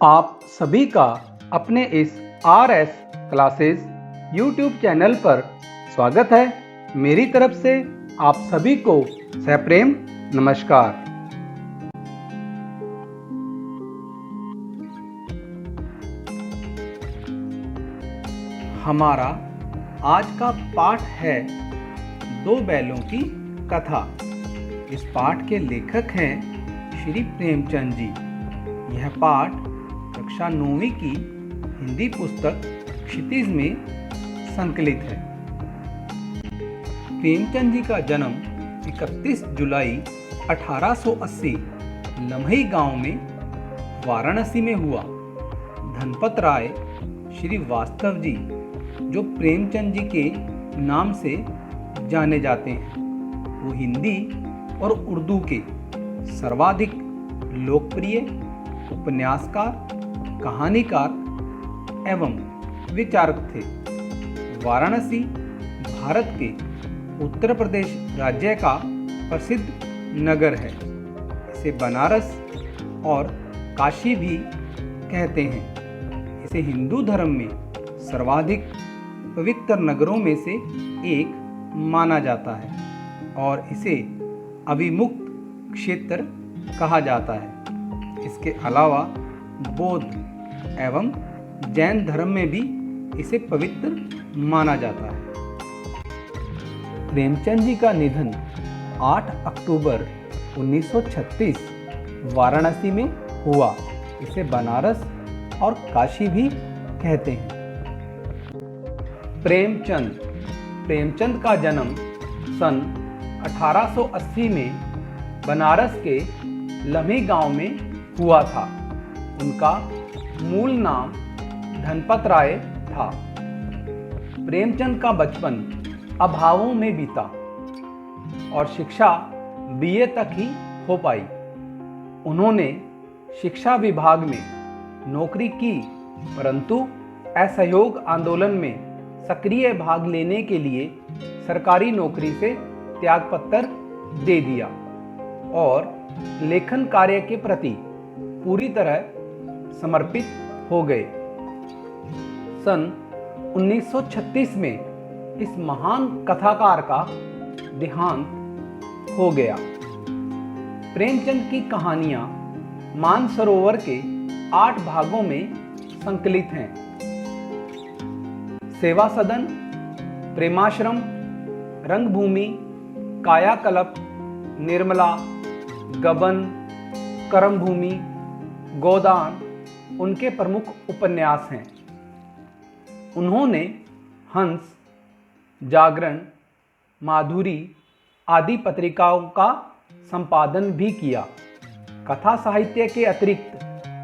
आप सभी का अपने इस RS क्लासेस YouTube चैनल पर स्वागत है। मेरी तरफ से आप सभी को सप्रेम नमस्कार। हमारा आज का पाठ है दो बैलों की कथा। इस पाठ के लेखक हैं श्री प्रेमचंद जी। यह पाठ कक्षा 9वीं की हिंदी पुस्तक क्षितिज में संकलित है। प्रेमचंद जी का जन्म 31 जुलाई 1880 लम्हई गांव में वाराणसी में हुआ। धनपत राय श्री वास्तव जी, जो प्रेमचंद जी के नाम से जाने जाते हैं, वो हिंदी और उर्दू के सर्वाधिक लोकप्रिय उपन्यासकार, कहानीकार एवं विचारक थे। वाराणसी भारत के उत्तर प्रदेश राज्य का प्रसिद्ध नगर है। इसे बनारस और काशी भी कहते हैं। इसे हिंदू धर्म में सर्वाधिक पवित्र नगरों में से एक माना जाता है और इसे अभिमुक्त क्षेत्र कहा जाता है। इसके अलावा बौद्ध एवं जैन धर्म में भी इसे पवित्र माना जाता है। प्रेमचंद जी का निधन 8 अक्टूबर 1936 वाराणसी में हुआ। इसे बनारस और काशी भी कहते हैं। प्रेमचंद का जन्म सन 1880 में बनारस के लम्ही गांव में हुआ था। उनका मूल नाम धनपत राय था। प्रेमचंद का बचपन अभावों में बीता और शिक्षा BA तक ही हो पाई। उन्होंने शिक्षा विभाग में नौकरी की, परंतु असहयोग आंदोलन में सक्रिय भाग लेने के लिए सरकारी नौकरी से त्यागपत्र दे दिया और लेखन कार्य के प्रति पूरी तरह समर्पित हो गए। सन 1936 में इस महान कथाकार का देहांत हो गया। प्रेमचंद की कहानियां मानसरोवर के 8 भागों में संकलित हैं। सेवा सदन, प्रेमाश्रम, रंगभूमि, कायाकल्प, निर्मला, गबन, कर्मभूमि, गोदान उनके प्रमुख उपन्यास हैं। उन्होंने हंस, जागरण, माधुरी आदि पत्रिकाओं का संपादन भी किया। कथा साहित्य के अतिरिक्त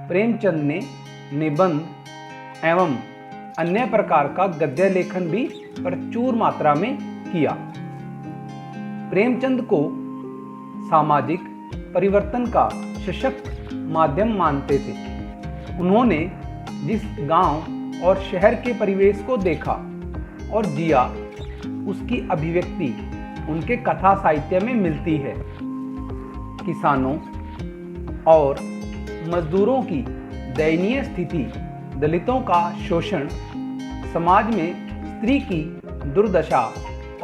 प्रेमचंद ने निबंध एवं अन्य प्रकार का गद्य लेखन भी प्रचुर मात्रा में किया। प्रेमचंद को सामाजिक परिवर्तन का सशक्त माध्यम मानते थे। उन्होंने जिस गांव और शहर के परिवेश को देखा और जिया, उसकी अभिव्यक्ति उनके कथा साहित्य में मिलती है। किसानों और मजदूरों की दयनीय स्थिति, दलितों का शोषण, समाज में स्त्री की दुर्दशा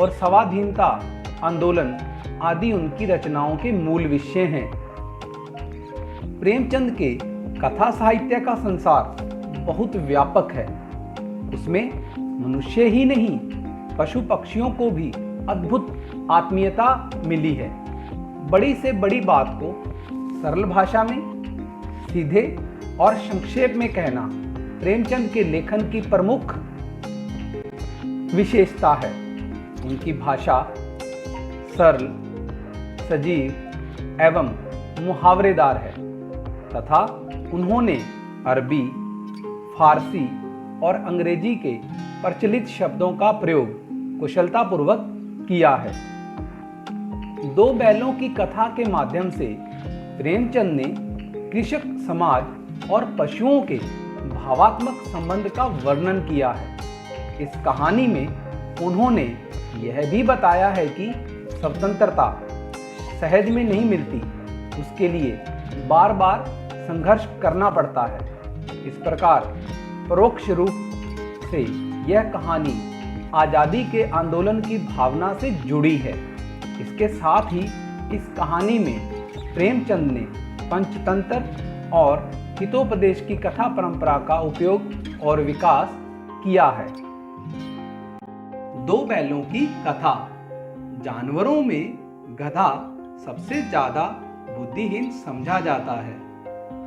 और स्वाधीनता आंदोलन आदि उनकी रचनाओं के मूल विषय हैं। प्रेमचंद के कथा साहित्य का संसार बहुत व्यापक है। उसमें मनुष्य ही नहीं, पशु पक्षियों को भी अद्भुत आत्मीयता मिली है। बड़ी से बड़ी बात को सरल भाषा में, सीधे और संक्षेप में कहना प्रेमचंद के लेखन की प्रमुख विशेषता है। उनकी भाषा सरल, सजीव एवं मुहावरेदार है तथा उन्होंने अरबी, फारसी और अंग्रेजी के प्रचलित शब्दों का प्रयोग कुशलतापूर्वक किया है। दो बैलों की कथा के माध्यम से प्रेमचंद ने कृषक समाज और पशुओं के भावात्मक संबंध का वर्णन किया है। इस कहानी में उन्होंने यह भी बताया है कि स्वतंत्रता सहज में नहीं मिलती, उसके लिए बार बार संघर्ष करना पड़ता है। इस प्रकार परोक्ष रूप से यह कहानी आज़ादी के आंदोलन की भावना से जुड़ी है। इसके साथ ही इस कहानी में प्रेमचंद ने पंचतंत्र और हितोपदेश की कथा परंपरा का उपयोग और विकास किया है। दो बैलों की कथा। जानवरों में गधा सबसे ज़्यादा बुद्धिहीन समझा जाता है।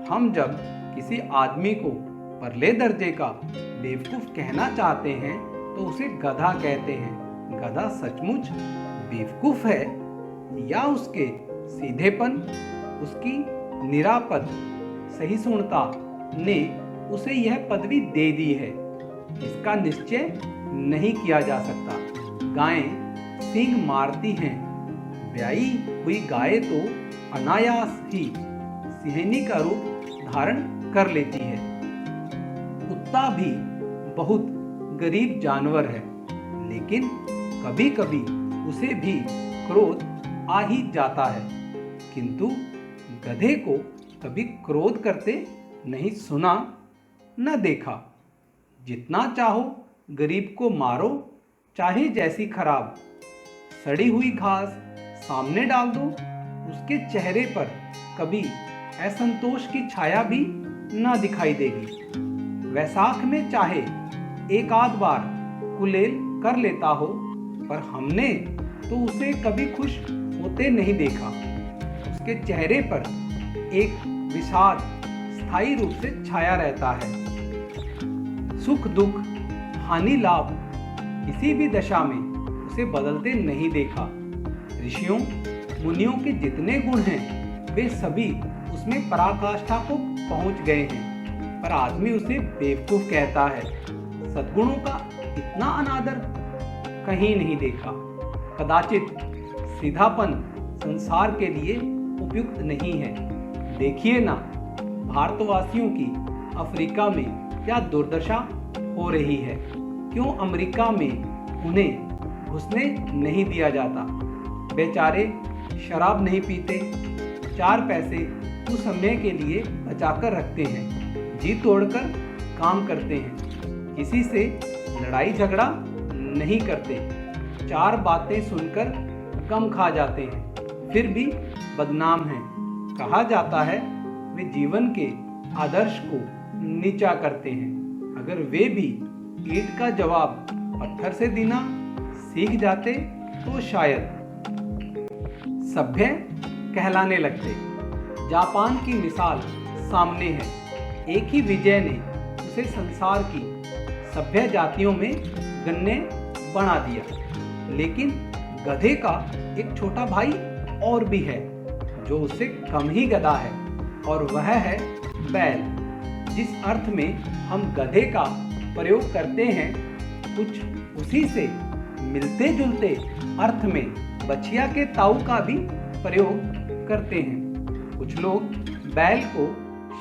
हम जब किसी आदमी को परले दर्जे का बेवकूफ़ कहना चाहते हैं तो उसे गधा कहते हैं। गधा सचमुच बेवकूफ़ है या उसके सीधेपन, उसकी निरापद सहिष्णुता ने उसे यह पदवी दे दी है, इसका निश्चय नहीं किया जा सकता। गायें सींग मारती हैं। ब्याई हुई गाय तो अनायास ही सिंहनी का रूप धारण कर लेती है। कुत्ता भी बहुत गरीब जानवर है, लेकिन कभी कभी उसे भी क्रोध आ ही जाता है। किंतु गधे को कभी क्रोध करते नहीं सुना न देखा। जितना चाहो गरीब को मारो, चाहे जैसी खराब सड़ी हुई घास सामने डाल दो, उसके चेहरे पर कभी असंतोष की छाया भी न दिखाई देगी। वैसाख में चाहे एक आध बार कुलेल कर लेता हो, पर हमने तो उसे कभी खुश होते नहीं देखा। उसके चेहरे पर एक विषाद स्थायी रूप से छाया रहता है। सुख दुख हानि लाभ किसी भी दशा में उसे बदलते नहीं देखा। ऋषियों मुनियों के जितने गुण हैं वे सभी उसमें पराकाष्ठा को पहुंच गए हैं, पर आदमी उसे बेवकूफ कहता है। सद्गुणों का इतना अनादर कहीं नहीं देखा। कदाचित सीधापन संसार के लिए उपयुक्त नहीं है। देखिए ना, भारतवासियों की अफ्रीका में क्या दुर्दशा हो रही है। क्यों अमेरिका में उन्हें घुसने नहीं दिया जाता। बेचारे शराब नहीं पीते, 4 पैसे कुछ समय के लिए बचाकर रखते हैं, जी तोड़कर काम करते हैं, किसी से लड़ाई झगड़ा नहीं करते, 4 बातें सुनकर कम खा जाते हैं, फिर भी बदनाम हैं। कहा जाता है वे जीवन के आदर्श को नीचा करते हैं। अगर वे भी ईंट का जवाब पत्थर से देना सीख जाते तो शायद सभ्य कहलाने लगते। जापान की मिसाल सामने है। एक ही विजय ने उसे संसार की सभ्य जातियों में गण्य बना दिया। लेकिन गधे का एक छोटा भाई और भी है जो उससे कम ही गधा है, और वह है बैल। जिस अर्थ में हम गधे का प्रयोग करते हैं, कुछ उसी से मिलते जुलते अर्थ में बछिया के ताऊ का भी प्रयोग करते हैं। कुछ लोग बैल को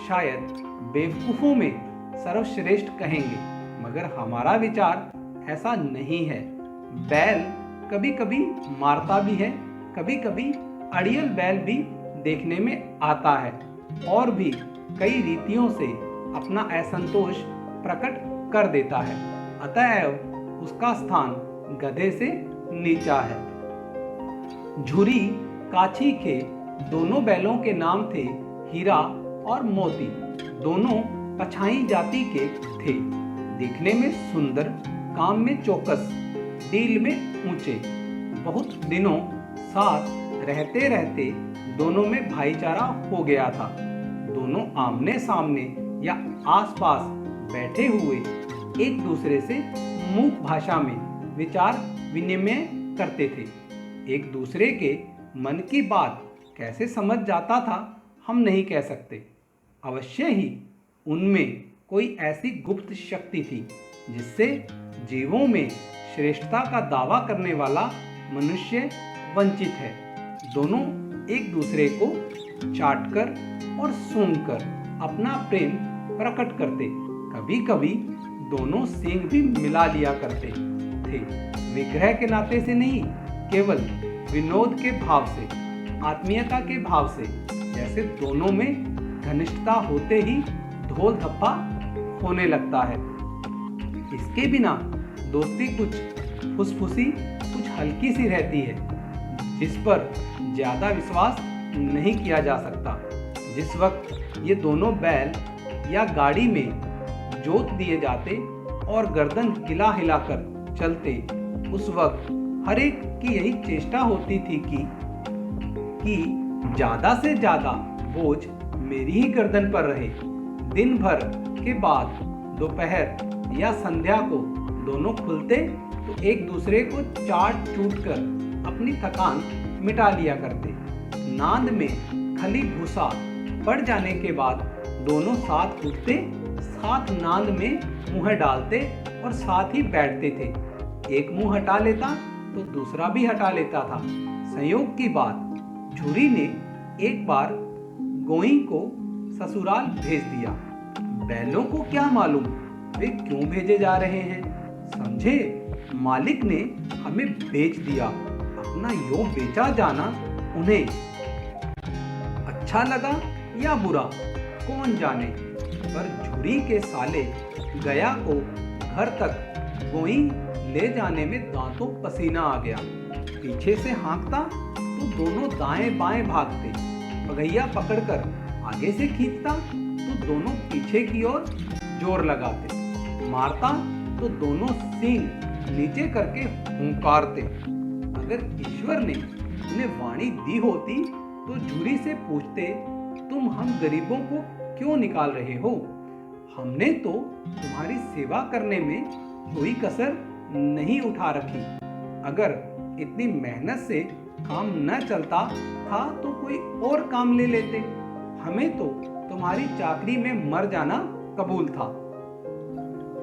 शायद बेवकूफ़ों में सर्वश्रेष्ठ कहेंगे, मगर हमारा विचार ऐसा नहीं है। बैल कभी कभी मारता भी है, कभी कभी अड़ियल बैल भी देखने में आता है, और भी कई रीतियों से अपना असंतोष प्रकट कर देता है। अतएव उसका स्थान गधे से नीचा है। झुरी काछी के दोनों बैलों के नाम थे हीरा और मोती। दोनों पछाई जाति के थे, दिखने में सुंदर, काम में चौकस, डील में ऊंचे। बहुत दिनों साथ रहते रहते दोनों में भाईचारा हो गया था। दोनों आमने सामने या आसपास बैठे हुए एक दूसरे से मूक भाषा में विचार विनिमय करते थे। एक दूसरे के मन की बात कैसे समझ जाता था हम नहीं कह सकते। अवश्य ही उनमें कोई ऐसी गुप्त शक्ति थी जिससे जीवों में श्रेष्ठता का दावा करने वाला मनुष्य वंचित है। दोनों एक दूसरे को चाटकर और सूंघकर अपना प्रेम प्रकट करते। कभी कभी दोनों सींग भी मिला लिया करते थे, विग्रह के नाते से नहीं, केवल विनोद के भाव से, आत्मीयता के भाव से। जैसे दोनों में घनिष्ठता होते ही धोल धप्पा होने लगता है। इसके बिना दोस्ती कुछ फुसफुसी, कुछ हल्की सी रहती है, जिस पर ज्यादा विश्वास नहीं किया जा सकता। जिस वक्त ये दोनों बैल या गाड़ी में जोत दिए जाते और गर्दन हिला हिलाकर चलते, उस वक्त हर एक की यही चेष्टा होती थी कि ज्यादा से ज्यादा बोझ मेरी ही गर्दन पर रहे। दिन भर के बाद दोपहर या संध्या को दोनों खुलते तो एक दूसरे को चाट चूट कर अपनी थकान मिटा लिया करते। नांद में खली भूसा पड़ जाने के बाद दोनों साथ उठते, साथ नांद में मुंह डालते और साथ ही बैठते थे। एक मुंह हटा लेता तो दूसरा भी हटा लेता था। संयोग की बात, झुरी ने एक बार गोई को ससुराल भेज दिया। बैलों को क्या मालूम वे क्यों भेजे जा रहे हैं। समझे, मालिक ने हमें बेच दिया। अपना यो बेचा जाना उन्हें अच्छा लगा या बुरा, कौन जाने। पर झुरी के साले गया को घर तक गोई ले जाने में दांतों पसीना आ गया। पीछे से हाँकता तो दोनों दाएं बाएं भागते। पगैया पकड़कर आगे से खींचता तो दोनों पीछे की ओर जोर लगाते। मारता तो दोनों सींग नीचे करके हुंकारते। अगर ईश्वर ने उन्हें वाणी दी होती तो झुरी से पूछते, तुम हम गरीबों को क्यों निकाल रहे हो? हमने तो तुम्हारी सेवा करने में कोई कसर नहीं उठा रखी। अगर इतनी मेहनत से काम न चलता था तो कोई और काम ले लेते। हमें तो तुम्हारी चाकरी में मर जाना कबूल था।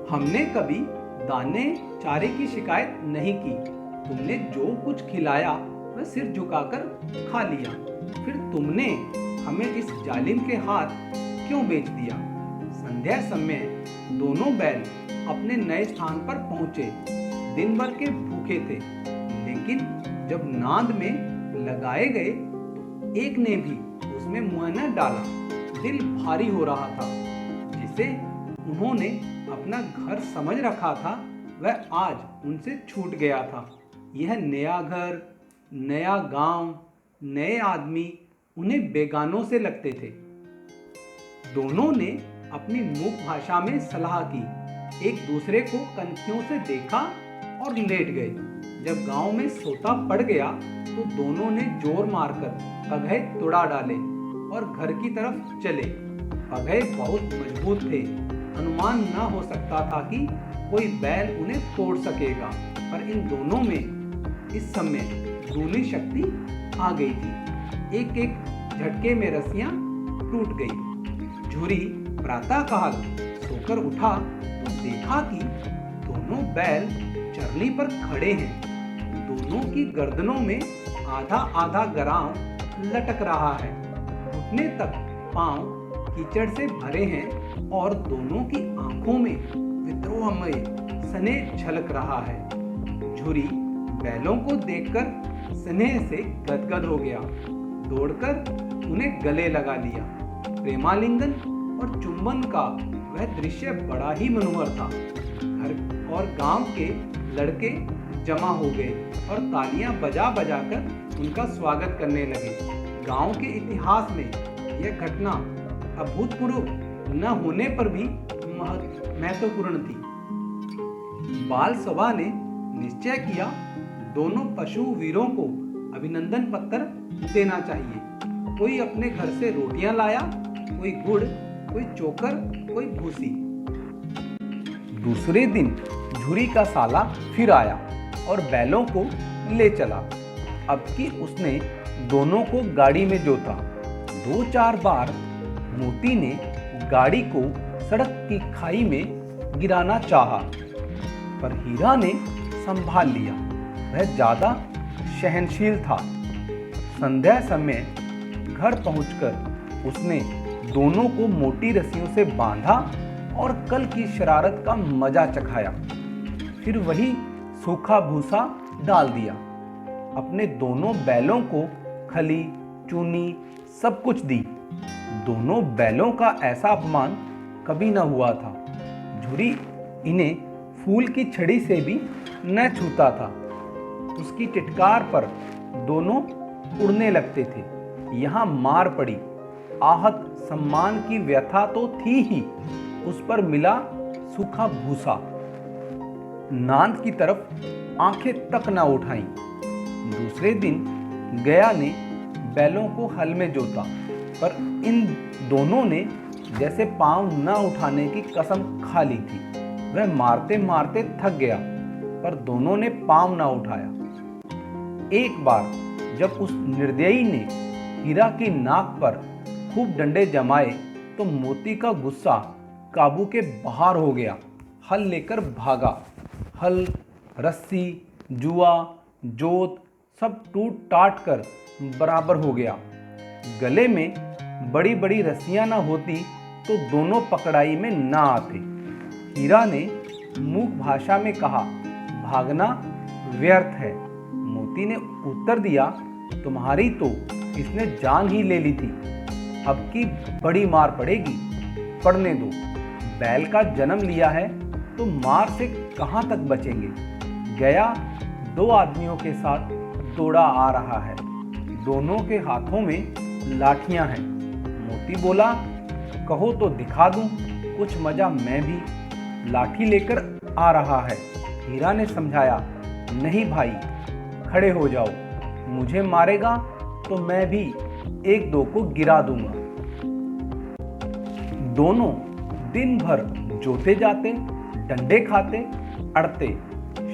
हमने कभी दाने चारे की शिकायत नहीं की। तुमने जो कुछ खिलाया वह सिर झुकाकर खा लिया। फिर तुमने हमें इस जालिम के हाथ क्यों बेच दिया? संध्या समय दोनों बैल अपने नए स्थान पर पहुंचे। दिन भर के भूखे थे, लेकिन जब नांद में लगाए गए एक ने भी उसमें मुंह न डाला। दिल भारी हो रहा था। जिसे उन्होंने अपना घर समझ रखा था वह आज उनसे छूट गया था। यह नया घर, नया गांव, नए आदमी उन्हें बेगानों से लगते थे। दोनों ने अपनी मूक भाषा में सलाह की, एक दूसरे को कनखियों से देखा और लेट गए। जब गांव में सोता पड़ गया तो दोनों ने जोर मारकर पगहे तुड़ा डाले और घर की तरफ चले। पगहे बहुत मजबूत थे, अनुमान न हो सकता था कि कोई बैल उन्हें तोड़ सकेगा। पर इन दोनों में इस समय दूनी शक्ति आ गई थी। एक एक झटके में रस्सियां टूट गई। झुरी प्रातःकाल सोकर उठा तो देखा कि दोनों बैल चरनी पर खड़े हैं। दोनों की गर्दनों में आधा आधा गराम लटक रहा है। घुटने तक पांव कीचड़ से भरे हैं और दोनों की आंखों में विद्रोहमय स्नेह झलक रहा है। झुरी बैलों को देखकर स्नेह से गदगद हो गया। दौड़कर उन्हें गले लगा लिया। प्रेमालिंगन और चुंबन का वह दृश्य बड़ा ही मनोहर था। घर और गांव के लड़के जमा हो गए और तालियां बजा बजा कर उनका स्वागत करने लगे। गांव के इतिहास में यह घटना अभूतपूर्व न होने पर भी महत्वपूर्ण थी। बाल सभा ने निश्चय किया, दोनों पशु वीरों को अभिनंदन पत्र देना चाहिए। कोई अपने घर से रोटियां लाया, कोई गुड़, कोई चोकर, कोई भूसी। दूसरे दिन झुरी का साला फिर आया और बैलों को ले चला। अब कि उसने दोनों को गाड़ी में जोता। 2-4 बार मोती ने गाड़ी को सड़क की खाई में गिराना चाहा, पर हीरा ने संभाल लिया। वह ज्यादा सहनशील था। संध्या समय घर पहुंचकर उसने दोनों को मोटी रस्सियों से बांधा और कल की शरारत का मजा चखाया। फिर वही सूखा भूसा डाल दिया। अपने दोनों बैलों को खली, चूनी सब कुछ दी। दोनों बैलों का ऐसा अपमान कभी न हुआ था। झुरी इन्हें फूल की छड़ी से भी न छूता था। उसकी टिटकार पर दोनों उड़ने लगते थे। यहाँ मार पड़ी, आहत सम्मान की व्यथा तो थी ही, उस पर मिला सूखा भूसा। नांद की तरफ आंखें तक न उठाई। दूसरे दिन गया ने बैलों को हल में जोता, पर इन दोनों ने जैसे पांव न उठाने की कसम खा ली थी। वह मारते मारते थक गया, पर दोनों ने पांव न उठाया। एक बार जब उस निर्दयी ने हीरा की नाक पर खूब डंडे जमाए तो मोती का गुस्सा काबू के बाहर हो गया। हल लेकर भागा। हल, रस्सी, जुआ, जोत सब टूट टाट कर बराबर हो गया। गले में बड़ी बड़ी रस्सियां न होती तो दोनों पकड़ाई में ना आते। हीरा ने मूक भाषा में कहा, भागना व्यर्थ है। मोती ने उत्तर दिया, तुम्हारी तो इसने जान ही ले ली थी, अब की बड़ी मार पड़ेगी, पड़ने दो। बैल का जन्म लिया है तो मार से कहाँ तक बचेंगे। गया दो आदमियों के साथ दौड़ा आ रहा है। दोनों के हाथों में लाठियां हैं। मोती बोला, कहो तो दिखा दूं कुछ मजा मैं भी। लाठी लेकर आ रहा है। हीरा ने समझाया, नहीं भाई, खड़े हो जाओ, मुझे मारेगा तो मैं भी एक दो को गिरा दूंगा। दोनों दिन भर जोते जाते, डंडे खाते, अड़ते।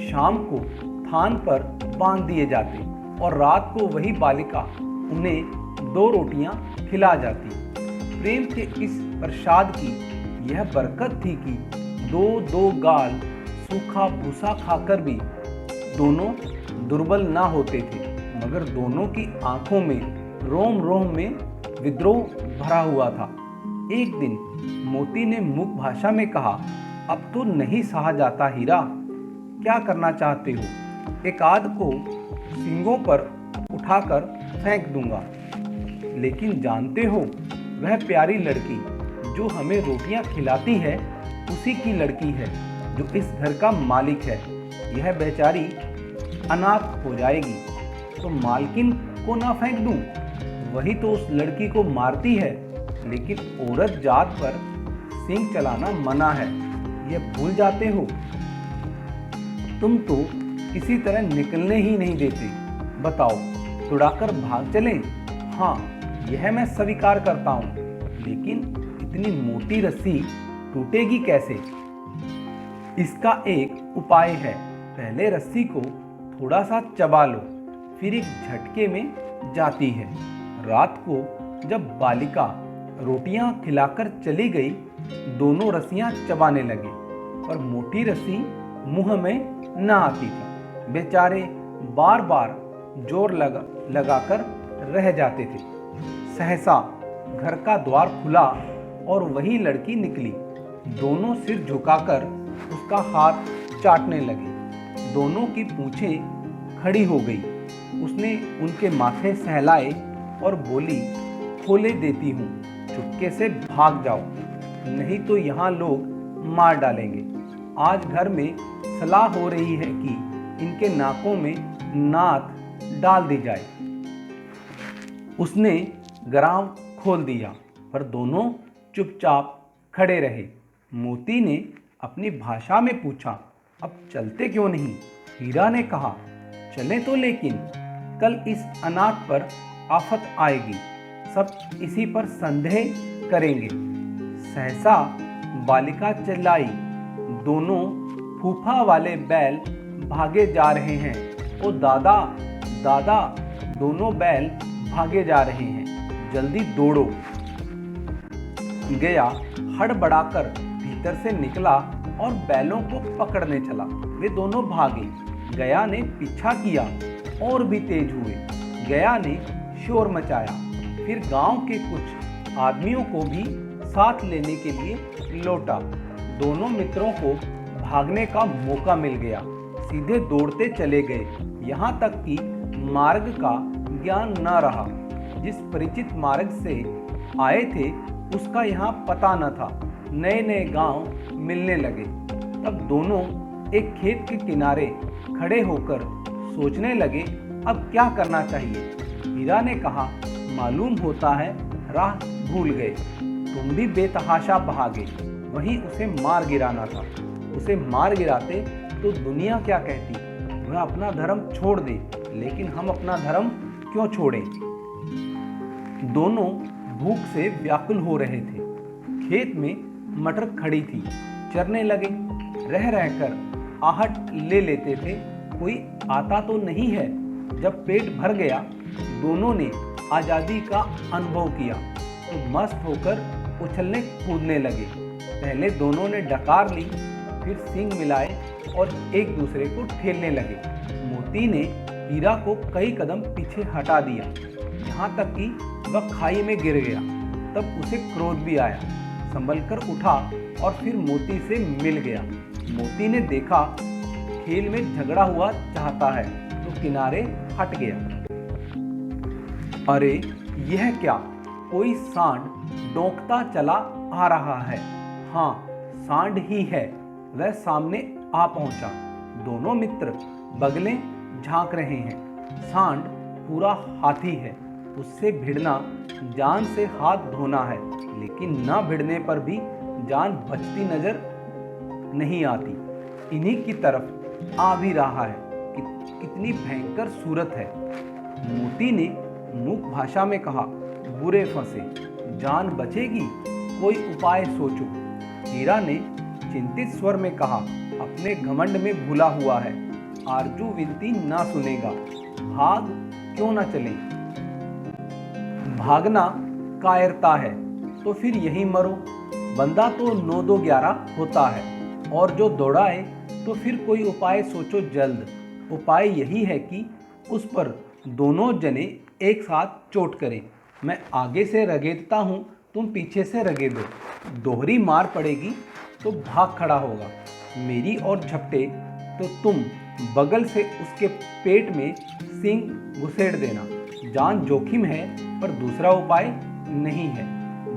शाम को थान पर बांध दिए जाते और रात को वही बालिका उन्हें 2 रोटियां खिला जाती। प्रेम के इस प्रसाद की यह बरकत थी कि 2-2 गाल सूखा भूसा खाकर भी दोनों दुर्बल ना होते थे, मगर दोनों की आंखों में रोम रोम में विद्रोह भरा हुआ था। एक दिन मोती ने मूक भाषा में कहा, अब तो नहीं सहा जाता हीरा, क्या करना चाहते हो? एक आध को सींगों पर उठाकर फेंक दूंगा, लेकिन जानते हो वह प्यारी लड़की जो हमें रोटियां खिलाती है उसी की लड़की है जो इस घर का मालिक है। यह बेचारी अनाथ हो जाएगी तो मालकिन को ना फेंक दूं? वही तो उस लड़की को मारती है, लेकिन औरत जात पर सींग चलाना मना है, यह भूल जाते हो? तुम तो किसी तरह निकलने ही नहीं देते। बताओ, तुड़ाकर भाग चलें? हाँ, यह मैं स्वीकार करता हूँ, लेकिन इतनी मोटी रस्सी टूटेगी कैसे? इसका एक उपाय है। पहले रस्सी को थोड़ा सा चबा लो, फिर एक झटके में जाती है। रात को जब बालिका रोटियां खिलाकर चली गई, दोनों रस्सियां चबाने लगे, पर मोटी रस्सी मुंह में न आती थी। बेचारे बार बार जोर लगाकर रह जाते थे। सहसा घर का द्वार खुला और वही लड़की निकली। दोनों सिर झुकाकर उसका हाथ चाटने लगे। दोनों की पूंछें खड़ी हो गई। उसने उनके माथे सहलाए और बोली, खोले देती हूँ, चुपके से भाग जाओ, नहीं तो यहाँ लोग मार डालेंगे। आज घर में सलाह हो रही है कि इनके नाकों में नाथ डाल दी जाए। उसने ग्राम खोल दिया, पर दोनों चुपचाप खड़े रहे। मोती ने अपनी भाषा में पूछा, अब चलते क्यों नहीं? हीरा ने कहा, चले तो, लेकिन कल इस अनाथ पर आफत आएगी, सब इसी पर संदेह करेंगे। सहसा बालिका चिल्लाई, दोनों फूफा वाले बैल भागे जा रहे हैं। ओ दादा, दादा, दोनों बैल भागे जा रहे हैं, जल्दी दौड़ो। गया हड़बड़ाकर भीतर से निकला और बैलों को पकड़ने चला। वे दोनों भागे। गया ने पीछा किया और भी तेज हुए। गया ने शोर मचाया। फिर गांव के कुछ आदमियों को भी साथ लेने के लिए लौटा। दोनों मित्रों को भागने का मौका मिल गया। सीधे दौड़ते चले गए, यहाँ तक कि मार्ग का ज्ञान न रहा। जिस परिचित मार्ग से आए थे उसका यहाँ पता न था। नए नए गांव मिलने लगे। तब दोनों एक खेत के किनारे खड़े होकर सोचने लगे अब क्या करना चाहिए। हीरा ने कहा, मालूम होता है राह भूल गए, तुम भी बेतहाशा भागे, वहीं उसे मार गिराना था। उसे मार गिराते तो दुनिया क्या कहती, वह अपना धर्म छोड़ दे, लेकिन हम अपना धर्म क्यों छोड़ें। दोनों भूख से व्याकुल हो रहे थे। खेत में मटर खड़ी थी, चरने लगे। रह रहकर आहट ले लेते थे, कोई आता तो नहीं है। जब पेट भर गया, दोनों ने आज़ादी का अनुभव किया तो मस्त होकर उछलने कूदने लगे। पहले दोनों ने डकार ली, फिर सींग मिलाए और एक दूसरे को ठेलने लगे। मोती ने हीरा को कई कदम पीछे हटा दिया, यहाँ तक कि वह खाई में गिर गया। तब उसे क्रोध भी आया, संभल कर उठा और फिर मोती से मिल गया। मोती ने देखा खेल में झगड़ा हुआ चाहता है तो किनारे हट गया। अरे यह क्या, कोई सांड डोंकता चला आ रहा है। हाँ, सांड ही है। वह सामने आ पहुंचा। दोनों मित्र बगलें झांक रहे हैं। सांड पूरा हाथी है, उससे भिड़ना जान से हाथ धोना है, लेकिन न भिड़ने पर भी जान बचती नजर नहीं आती। इन्हीं की तरफ आ भी रहा है। कितनी भयंकर सूरत है। मोती ने मूक भाषा में कहा, बुरे फंसे, जान बचेगी, कोई उपाय सोचो। हीरा ने चिंतित स्वर में कहा, अपने घमंड में भूला हुआ है, आरजू विनती ना सुनेगा, भाग क्यों ना चले। भागना कायरता है तो फिर यही मरो। बंदा तो 9-2-11 होता है, और जो दौड़ाए तो फिर कोई उपाय सोचो जल्द। उपाय यही है कि उस पर दोनों जने एक साथ चोट करें। मैं आगे से रगेदता हूँ, तुम पीछे से रगेदो। दोहरी मार पड़ेगी तो भाग खड़ा होगा। मेरी ओर झपटे तो तुम बगल से उसके पेट में सींग घुसेड़ देना। जान जोखिम है पर दूसरा उपाय नहीं है।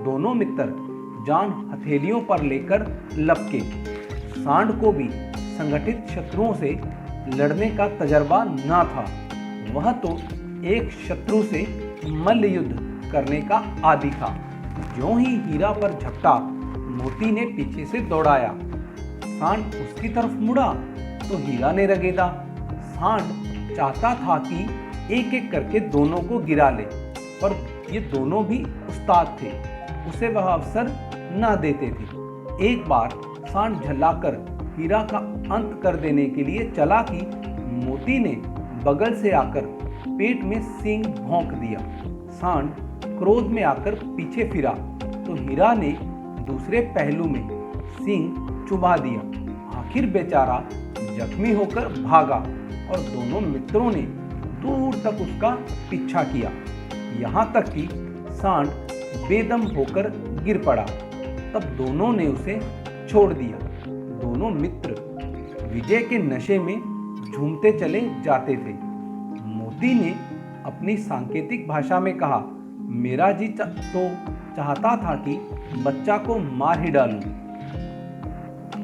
दोनों मित्र जान हथेलियों पर लेकर लपके। सांड को भी संगठित शत्रुओं से लड़ने का तजर्बा ना था। वह तो एक शत्रु से मल्ल युद्ध करने का आदी था। ज्यों ही हीरा पर झपटा, मोती ने पीछे से दौड़ाया। सांड उसकी तरफ मुड़ा तो हीरा ने रगेदा। सांड चाहता था कि एक एक करके दोनों को गिरा ले, पर ये दोनों भी उस्ताद थे, उसे वह अवसर न देते थे। एक बार सांड झल्लाकर हीरा का अंत कर देने के लिए चला कि मोती ने बगल से आकर पेट में सींग भोंक दिया। सांड क्रोध में आकर पीछे फिरा तो हीरा ने दूसरे पहलू में सींग चुभा दिया। आखिर बेचारा जख्मी होकर भागा और दोनों मित्रों ने दूर तक उसका पीछा किया, यहाँ तक कि सांड बेदम होकर गिर पड़ा। तब दोनों ने उसे छोड़ दिया। दोनों मित्र विजय के नशे में झूमते चले जाते थे। मोती ने अपनी सांकेतिक भाषा में कहा, मेरा जी तो चाहता था कि बच्चा को मार ही डालूं।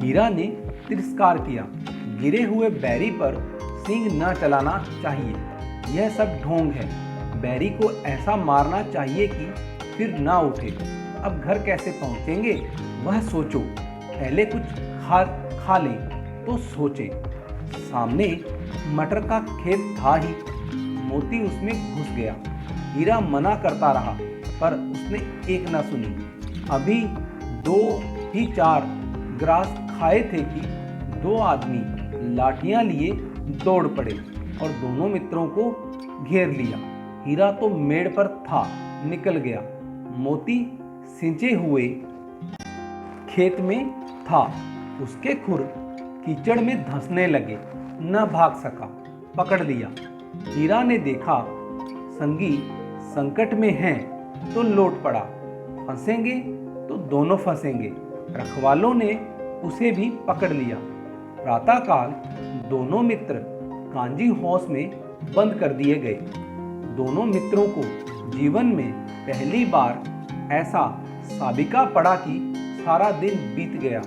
हीरा ने तिरस्कार किया, गिरे हुए बैरी पर सींग न चलाना चाहिए, यह सब ढोंग है। बैरी को ऐसा मारना चाहिए कि फिर ना उठे। अब घर कैसे पहुंचेंगे वह सोचो, पहले कुछ खा लें तो सोचे। सामने मटर का खेत था ही, मोती उसमें घुस गया। हीरा मना करता रहा पर उसने एक न सुनी। अभी 2 ही 4 ग्रास खाए थे कि 2 आदमी लाठियां लिए दौड़ पड़े और दोनों मित्रों को घेर लिया। हीरा तो मेड़ पर था, निकल गया। मोती सिंचे हुए खेत में था, उसके खुर कीचड़ में धंसने लगे, न भाग सका, पकड़ लिया। हीरा ने देखा संगी संकट में हैं तो लौट पड़ा, फंसेंगे तो दोनों फंसेंगे। रखवालों ने उसे भी पकड़ लिया। प्रातःकाल दोनों मित्र कांजी हाउस में बंद कर दिए गए। दोनों मित्रों को जीवन में पहली बार ऐसा साबिका पड़ा कि सारा दिन बीत गया,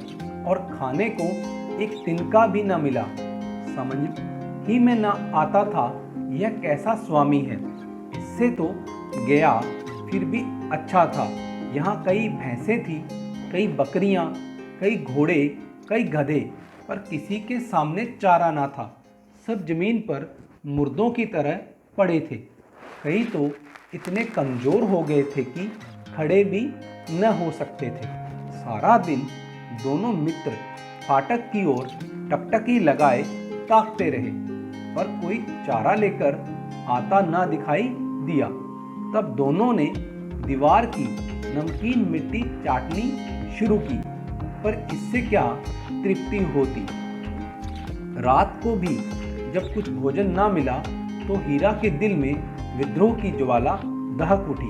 और खाने को एक तिनका भी न मिला। समझ ही में न आता था यह कैसा स्वामी है। इससे तो गया फिर भी अच्छा था। यहाँ कई भैंसें थी, कई बकरियाँ, कई घोड़े, कई गधे, पर किसी के सामने चारा ना था। सब जमीन पर मुर्दों की तरह पड़े थे। कई तो इतने कमज़ोर हो गए थे कि खड़े भी न हो सकते थे। सारा दिन दोनों मित्र फाटक की ओर टकटकी लगाए ताकते रहे, पर कोई चारा लेकर आता ना दिखाई दिया। तब दोनों ने दीवार की नमकीन मिट्टी चाटनी शुरू की, पर इससे क्या तृप्ति होती। रात को भी जब कुछ भोजन ना मिला तो हीरा के दिल में विद्रोह की ज्वाला दहक उठी।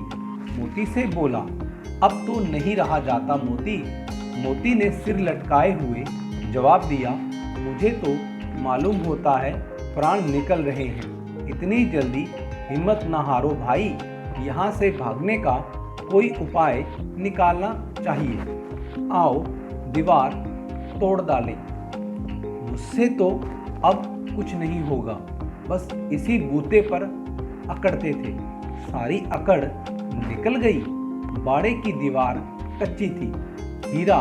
मोती से बोला, अब तो नहीं रहा जाता मोती। मोती ने सिर लटकाए हुए जवाब दिया, मुझे तो मालूम होता है प्राण निकल रहे हैं। इतनी जल्दी हिम्मत ना हारो भाई, यहाँ से भागने का कोई उपाय निकालना चाहिए। आओ दीवार तोड़ डालें। मुझसे तो अब कुछ नहीं होगा। बस इसी बूते पर अकड़ते थे। सारी अकड़ निकल गई। बाड़े की दीवार कच्ची थी। हीरा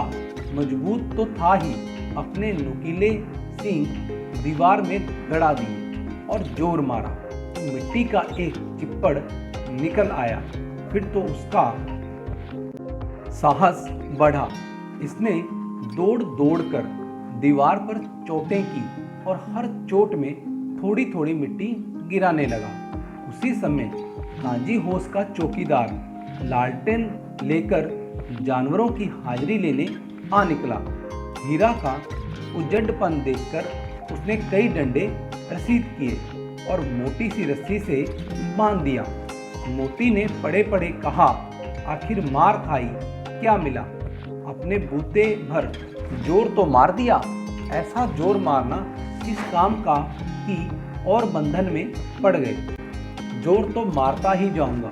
मजबूत तो था ही, अपने नुकीले सींग दीवार में गड़ा दिए और जोर मारा तो मिट्टी का एक चिप्पड़ निकल आया। फिर तो उसका साहस बढ़ा। इसने दौड़ दौड़ कर दीवार पर चोटें की और हर चोट में थोड़ी थोड़ी मिट्टी गिराने लगा। उसी समय कांजी होश का चौकीदार लालटेन लेकर जानवरों की हाजिरी लेने आ निकला। हीरा का उजड़पन देखकर उसने कई डंडे रसीद किए और मोटी सी रस्सी से बांध दिया। मोती ने पड़े पड़े कहा, आखिर मार खाई क्या मिला? अपने बूते भर जोर तो मार दिया। ऐसा जोर मारना किस काम का कि और बंधन में पड़ गए। जोर तो मारता ही जाऊंगा,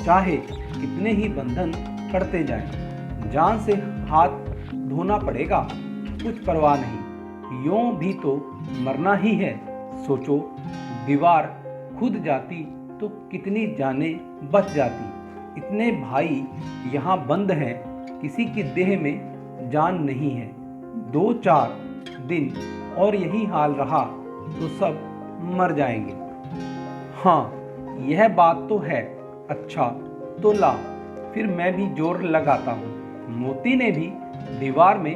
चाहे कितने ही बंधन कटते जाएं। जान से हाथ धोना पड़ेगा, कुछ परवाह नहीं। यों भी तो मरना ही है। सोचो, दीवार खुद जाती तो कितनी जानें बच जाती। इतने भाई यहाँ बंद हैं, किसी की देह में जान नहीं है। 2-4 दिन और यही हाल रहा तो सब मर जाएंगे। हाँ, यह बात तो है। अच्छा तो ला, फिर मैं भी जोर लगाता हूँ। मोती ने भी दीवार में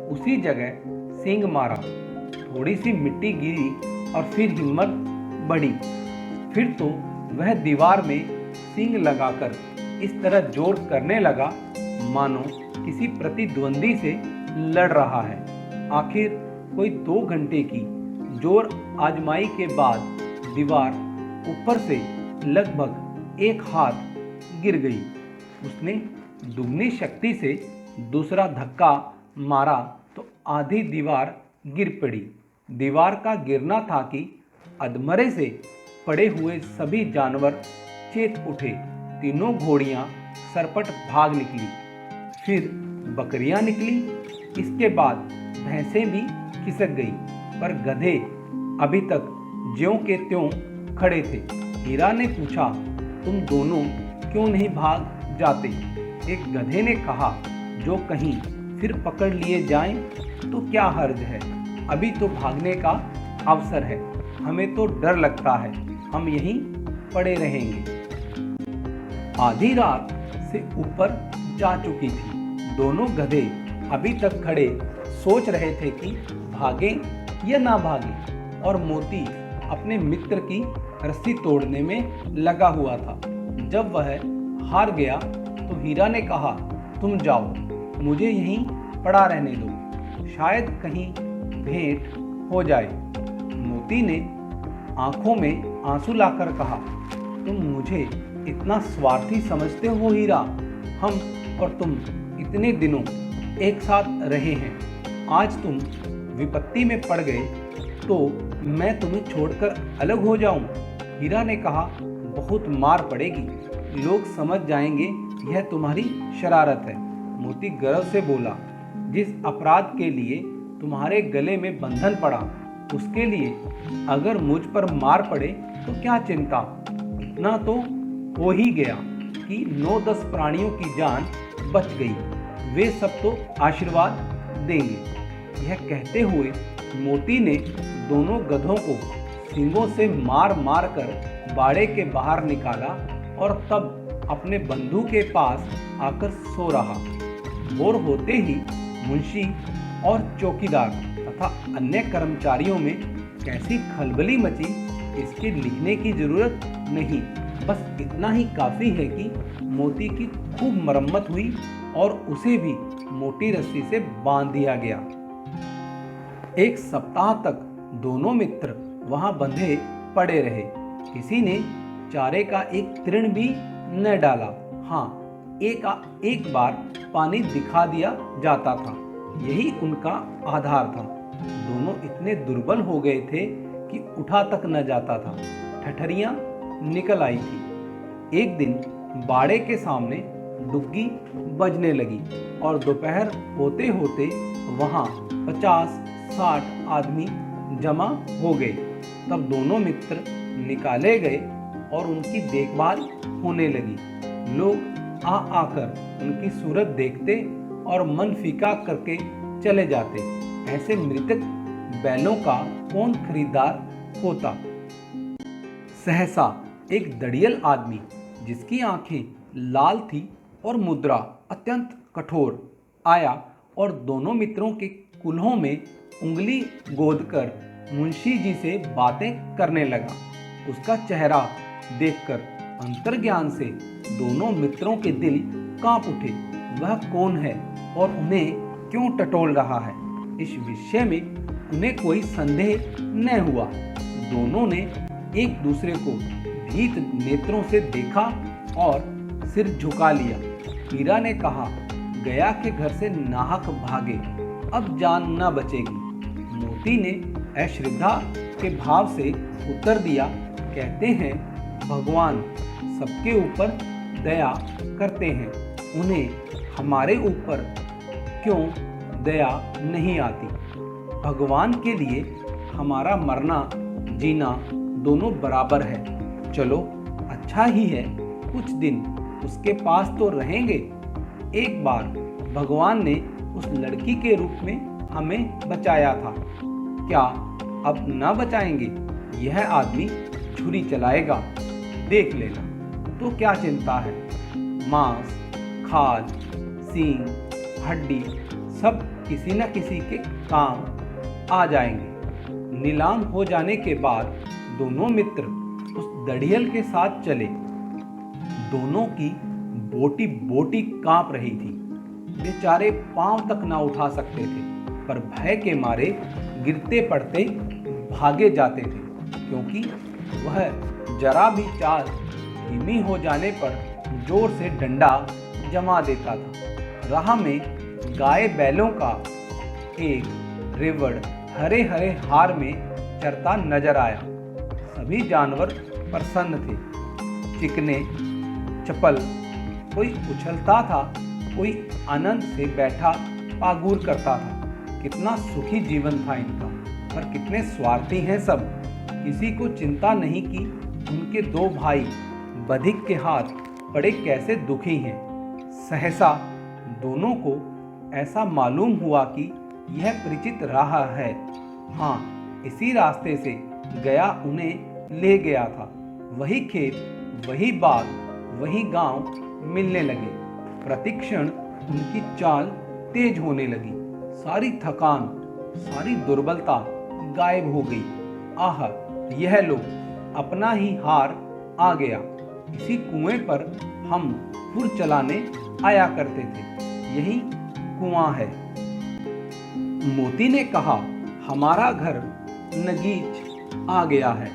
उसी जगह सींग मारा। थोड़ी सी मिट्टी गिरी और फिर हिम्मत बढ़ी। फिर तो वह दीवार में सींग लगाकर इस तरह जोर करने लगा मानो किसी प्रतिद्वंदी से लड़ रहा है। आखिर कोई 2 घंटे की जोर आजमाई के बाद दीवार ऊपर से लगभग 1 हाथ गिर गई। उसने दुगनी शक्ति से दूसरा धक्का मारा तो आधी दीवार गिर पड़ी। दीवार का गिरना था कि अधमरे से पड़े हुए सभी जानवर चेत उठे। तीनों घोड़ियां सरपट भाग निकली, फिर बकरियां निकली। इसके बाद भैंसें भी खिसक गई, पर गधे अभी तक ज्यों के त्यों खड़े थे। हीरा ने पूछा, तुम दोनों क्यों नहीं भाग जाते? एक गधे ने कहा, जो कहीं फिर पकड़ लिए जाएं तो क्या हर्ज है, अभी तो भागने का अवसर है। हमें तो डर लगता है, हम यहीं पड़े रहेंगे। आधी रात से ऊपर जा चुकी थी। दोनों गधे अभी तक खड़े सोच रहे थे कि भागें या ना भागें, और मोती अपने मित्र की रस्सी तोड़ने में लगा हुआ था। जब वह हार गया तो हीरा ने कहा, तुम जाओ, मुझे यहीं पड़ा रहने दो, शायद कहीं भेंट हो जाए। मोती ने आंखों में आंसू लाकर कहा, तुम मुझे इतना स्वार्थी समझते हो हीरा? हम और तुम इतने दिनों एक साथ रहे हैं, आज तुम विपत्ति में पड़ गए तो मैं तुम्हें छोड़कर अलग हो जाऊं? हीरा ने कहा, बहुत मार पड़ेगी, लोग समझ जाएंगे यह तुम्हारी शरारत है। मोती गर्व से बोला, जिस अपराध के लिए तुम्हारे गले में बंधन पड़ा, उसके लिए अगर मुझ पर मार पड़े तो क्या चिंता। इतना तो हो ही गया कि 9-10 प्राणियों की जान बच गई, वे सब तो आशीर्वाद देंगे। यह कहते हुए मोती ने दोनों गधों को सींगों से मार मार कर बाड़े के बाहर निकाला और तब अपने बंधु के पास आकर सो रहा। भोर होते ही मुंशी और चौकीदार तथा अन्य कर्मचारियों में कैसी खलबली मची, इसके लिखने की जरूरत नहीं। बस इतना ही काफ़ी है कि मोती की खूब मरम्मत हुई और उसे भी मोटी रस्सी से बांध दिया गया। एक सप्ताह तक दोनों मित्र वहां बंधे पड़े रहे। किसी ने चारे का एक तृण भी न डाला। हाँ, एक बार पानी दिखा दिया जाता था, यही उनका आधार था। दोनों इतने दुर्बल हो गए थे कि उठा तक न जाता था। ठठरियां निकल आई थी। एक दिन बाड़े के सामने डुग्गी बजने लगी और दोपहर होते होते वहां 50-60 आदमी जमा हो गए। तब दोनों मित्र निकाले गए और उनकी देखभाल होने लगी। लोग आकर उनकी सूरत देखते और मन फीका करके चले जाते। ऐसे मृतक बैलों का कौन खरीदार होता। सहसा एक दड़ियल आदमी, जिसकी आंखें लाल थी और मुद्रा अत्यंत कठोर, आया और दोनों मित्रों के कुल्हों में उंगली गोदकर मुंशी जी से बातें करने लगा। उसका चेहरा देखकर अंतर्ज्ञान से दोनों मित्रों के दिल कांप उठे। वह कौन है और उन्हें क्यों टटोल रहा है, इस विषय में उन्हें कोई संदेह न हुआ। दोनों ने एक दूसरे को भीत नेत्रों से देखा और सिर झुका लिया। हीरा ने कहा, गया के घर से नाहक भागे, अब जान न बचेगी। मोती ने अश्रद्धा के भाव से उत्तर दिया, कहते हैं भगवान सबके ऊपर दया करते हैं, उन्हें हमारे ऊपर क्यों दया नहीं आती। भगवान के लिए हमारा मरना जीना दोनों बराबर है। चलो अच्छा ही है, कुछ दिन उसके पास तो रहेंगे। एक बार भगवान ने उस लड़की के रूप में हमें बचाया था, क्या अब न बचाएंगे। यह आदमी छुरी चलाएगा, देख लेना। तो क्या चिंता है, मांस, खाल, सींग, हड्डी सब किसी न किसी के काम आ जाएंगे। नीलाम हो जाने के बाद दोनों मित्र उस दड़ियल के साथ चले। दोनों की बोटी बोटी कांप रही थी। बेचारे पांव तक ना उठा सकते थे, पर भय के मारे गिरते पड़ते भागे जाते थे, क्योंकि वह जरा भी चाल धीमी हो जाने पर जोर से डंडा जमा देता था। राह में गाय बैलों का एक रेवड़ हरे हरे हार में चरता नजर आया। सभी जानवर प्रसन्न थे, चिकने चपल, कोई उछलता था, कोई आनंद से बैठा पागुर करता था। कितना सुखी जीवन था इनका, पर कितने स्वार्थी हैं सब। किसी को चिंता नहीं कि उनके दो भाई बधिक के हाथ पड़े कैसे दुखी हैं। सहसा दोनों को ऐसा मालूम हुआ कि यह परिचित राह है। हाँ, इसी रास्ते से गया उन्हें ले गया था। वही खेत, वही बाग, वही गांव मिलने लगे। प्रतिक्षण उनकी चाल तेज होने लगी। सारी थकान, सारी दुर्बलता गायब हो गई। आह, यह लो, अपना ही हार आ गया। इसी कुएं पर हम फुर चलाने आया करते थे, यही कुआं है। मोती ने कहा, हमारा घर नगीच आ गया है।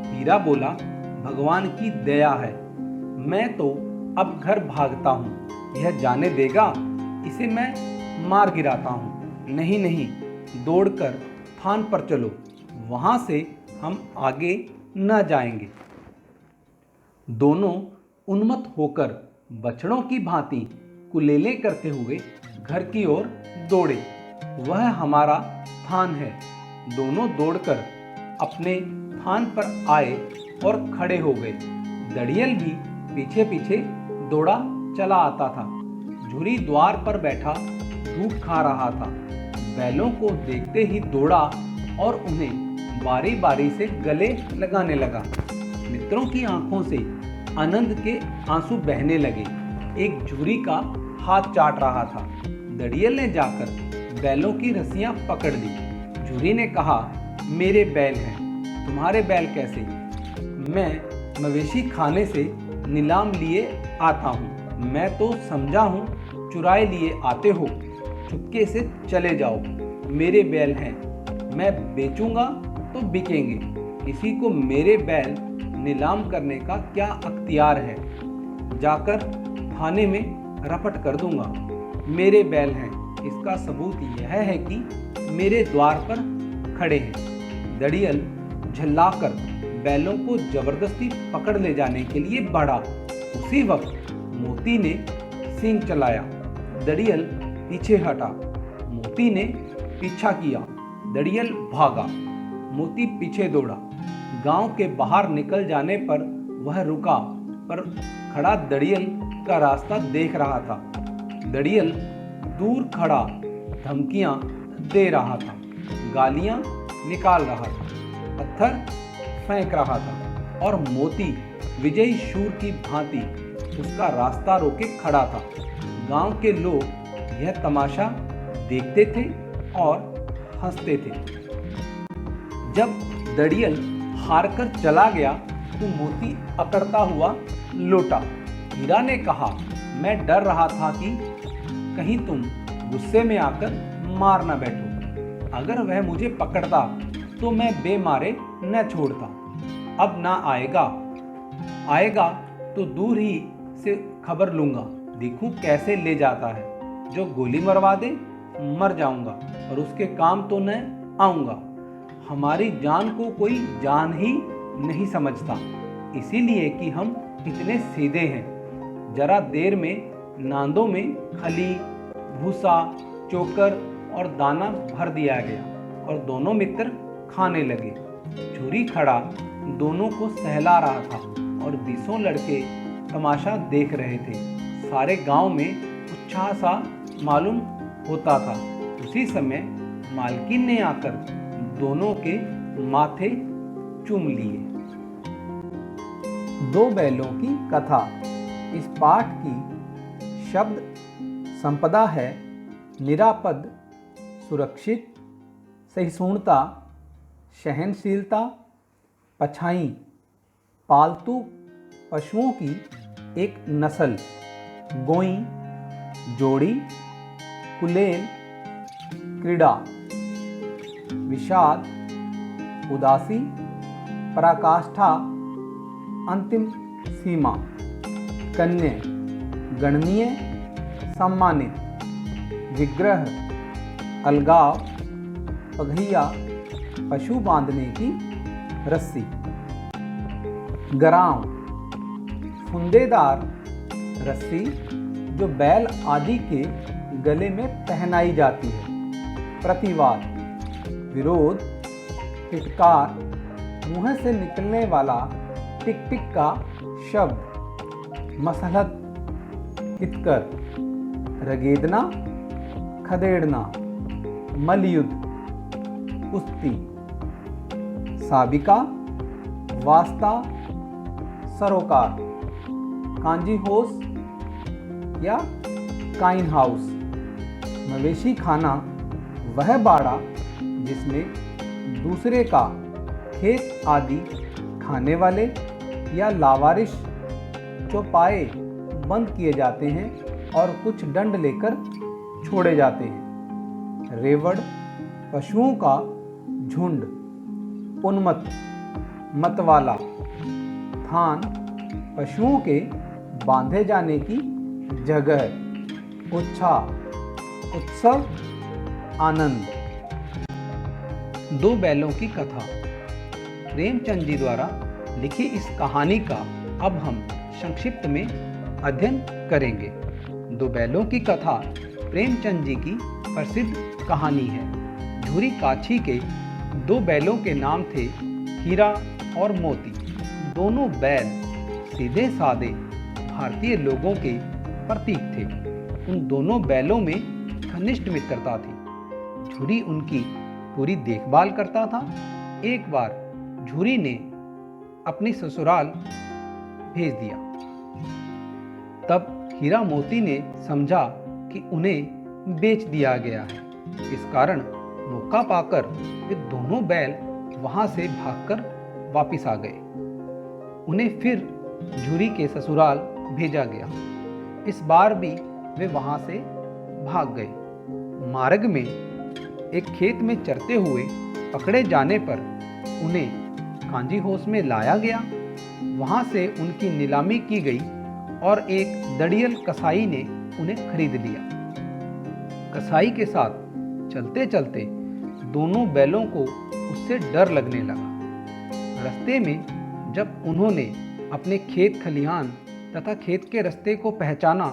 हीरा बोला, भगवान की दया है, मैं तो अब घर भागता हूँ। यह जाने देगा, इसे मैं मार गिराता हूँ। नहीं नहीं, दौड़कर थान पर चलो, वहां से हम आगे न जाएंगे। दोनों उन्मत्त होकर बछड़ों की भांति कुलेले करते हुए घर की ओर दौड़े। वह हमारा थान है। दोनों दौड़कर अपने थान पर आए और खड़े हो गए। दड़ियल भी पीछे पीछे दौड़ा चला आता था। झुरी द्वार पर बैठा धूप खा रहा था। बैलों को देखते ही दौड़ा और उन्हें बारी बारी से गले लगाने लगा। मित्रों की आंखों से आनंद के आंसू बहने लगे। एक झुरी का हाथ चाट रहा था। दड़ियल ने जाकर बैलों की रस्सियां पकड़ ली। झुरी ने कहा, मेरे बैल हैं, तुम्हारे बैल कैसे? मैं मवेशी खाने से नीलाम लिए आता हूँ। मैं तो समझा हूँ चुराए लिए आते हो। चुपके से चले जाओ। मेरे बैल हैं, मैं बेचूंगा तो बिकेंगे। किसी को मेरे बैल नीलाम करने का क्या अख्तियार है? जाकर थाने में रपट कर दूंगा। मेरे बैल हैं, इसका सबूत यह है कि मेरे द्वार पर खड़े हैं। दड़ियल झल्लाकर बैलों को जबरदस्ती पकड़ ले जाने के लिए बढ़ा। उसी वक्त मोती ने सींग चलाया। दड़ियल पीछे हटा। मोती ने पीछा किया। दड़ियल भागा। मोती पीछे दौड़ा। गांव के बाहर निकल जाने पर वह रुका, पर खड़ा दड़ियल का रास्ता देख रहा था। दड़ियल दूर खड़ा धमकियां दे रहा था, गालियां निकाल रहा था, पत्थर फेंक रहा था और मोती विजयी शूर की भांति उसका रास्ता रोके खड़ा था। गांव के लोग यह तमाशा देखते थे और हंसते थे। जब दड़ियल हारकर चला गया तो मोती अकड़ता हुआ लौटा। हीरा ने कहा, मैं डर रहा था कि कहीं तुम गुस्से में आकर मार न बैठो। अगर वह मुझे पकड़ता तो मैं बेमारे न छोड़ता। अब ना आएगा तो दूर ही से खबर लूंगा, देखूं कैसे ले जाता है। जो गोली मरवा दे मर जाऊंगा और उसके काम तो न आऊंगा। हमारी जान को कोई जान ही नहीं समझता, इसीलिए कि हम इतने सीधे हैं। जरा देर में नांदों में खली, भूसा, चोकर और दाना भर दिया गया और दोनों मित्र खाने लगे। झुरी खड़ा दोनों को सहला रहा था और 20 लड़के तमाशा देख रहे थे। सारे गांव में उत्साह सा मालूम होता था। उसी समय मालकिन ने आकर दोनों के माथे चूम लिए। दो बैलों की कथा। इस पाठ की शब्द संपदा है निरापद, सुरक्षित, सहिष्णुता, सहनशीलता, पछाई, पालतू पशुओं की एक नस्ल, गोई, जोड़ी, कुलेल, क्रीड़ा, विषाद, उदासी, पराकाष्ठा, अंतिम सीमा, कन्या, गणनीय, सम्मानित, विग्रह, अलगाव, पघिया, पशु बांधने की रस्सी, गराम, फुंदेदार रस्सी जो बैल आदि के गले में पहनाई जाती है। प्रतिवाद, विरोध, टिटकार, मुंह से निकलने वाला टिक टिक का शब्द, मसलहत, हितकर, रगेदना, खदेड़ना, मलयुद्ध, कुश्ती, साबिका, वास्ता, सरोकार, कांजी होस या काइन हाउस। मवेशी खाना वह बाड़ा जिसमें दूसरे का खेत आदि खाने वाले या लावारिश चौपाए बंद किए जाते हैं और कुछ दंड लेकर छोड़े जाते हैं। रेवड़, पशुओं का झुंड। उन्मत्त, मतवाला। थान, पशुओं के बांधे जाने की जगह। उत्साह, उत्सव, आनंद। दो बैलों की कथा। प्रेमचंद जी द्वारा लिखी इस कहानी का अब हम संक्षिप्त में अध्ययन करेंगे। दो बैलों की कथा प्रेमचंद जी की प्रसिद्ध कहानी है। झूरी काछी के 2 बैलों के नाम थे हीरा और मोती। दोनों बैल सीधे साधे भारतीय लोगों के प्रतीक थे। उन दोनों बैलों में घनिष्ठ मित्रता थी। झूरी उनकी पूरी देखभाल करता था। एक बार झूरी ने अपनी ससुराल भेज दिया। तब हीरा मोती ने समझा कि उन्हें बेच दिया गया है। इस कारण मौका पाकर वे दोनों बैल वहां से भागकर वापस आ गए। उन्हें फिर झूरी के ससुराल भेजा गया। इस बार भी वे वहां से भाग गए। मार्ग में एक खेत में चरते हुए पकड़े जाने पर उन्हें कांजी हाउस में लाया गया। वहां से उनकी नीलामी की गई और एक दड़ियल कसाई ने उन्हें खरीद लिया। कसाई के साथ चलते चलते दोनों बैलों को उससे डर लगने लगा। रास्ते में जब उन्होंने अपने खेत खलिहान तथा खेत के रास्ते को पहचाना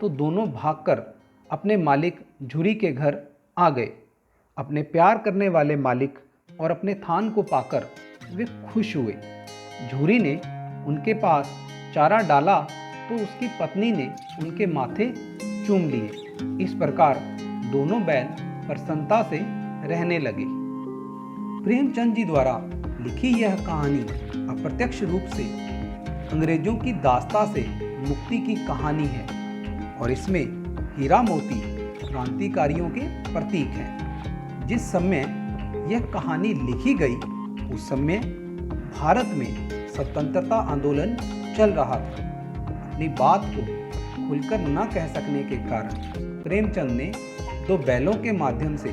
तो दोनों भागकर अपने मालिक झूरी के घर आ गए। अपने प्यार करने वाले मालिक और अपने थान को पाकर वे खुश हुए। झूरी ने उनके पास चारा डाला तो उसकी पत्नी ने उनके माथे चूम लिए। इस प्रकार दोनों बैल प्रसन्नता से रहने लगे। प्रेमचंद जी द्वारा लिखी यह कहानी अप्रत्यक्ष रूप से अंग्रेजों की दास्ता से मुक्ति की कहानी है और इसमें हीरा मोती क्रांतिकारियों के प्रतीक हैं। जिस समय यह कहानी लिखी गई उस समय भारत में स्वतंत्रता आंदोलन चल रहा था। अपनी बात को खुलकर न कह सकने के कारण प्रेमचंद ने 2 बैलों के माध्यम से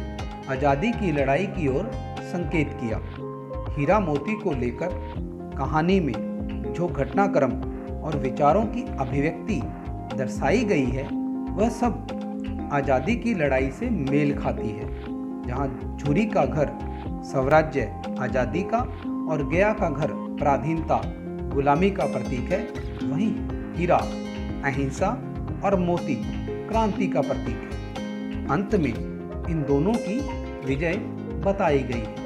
आज़ादी की लड़ाई की ओर संकेत किया। हीरा मोती को लेकर कहानी में जो घटनाक्रम और विचारों की अभिव्यक्ति दर्शाई गई है वह सब आज़ादी की लड़ाई से मेल खाती है। जहाँ झूरी का घर स्वराज्य आज़ादी का और गया का घर पराधीनता गुलामी का प्रतीक है, वहीं हीरा अहिंसा और मोती क्रांति का प्रतीक है। अंत में इन दोनों की विजय बताई गई है।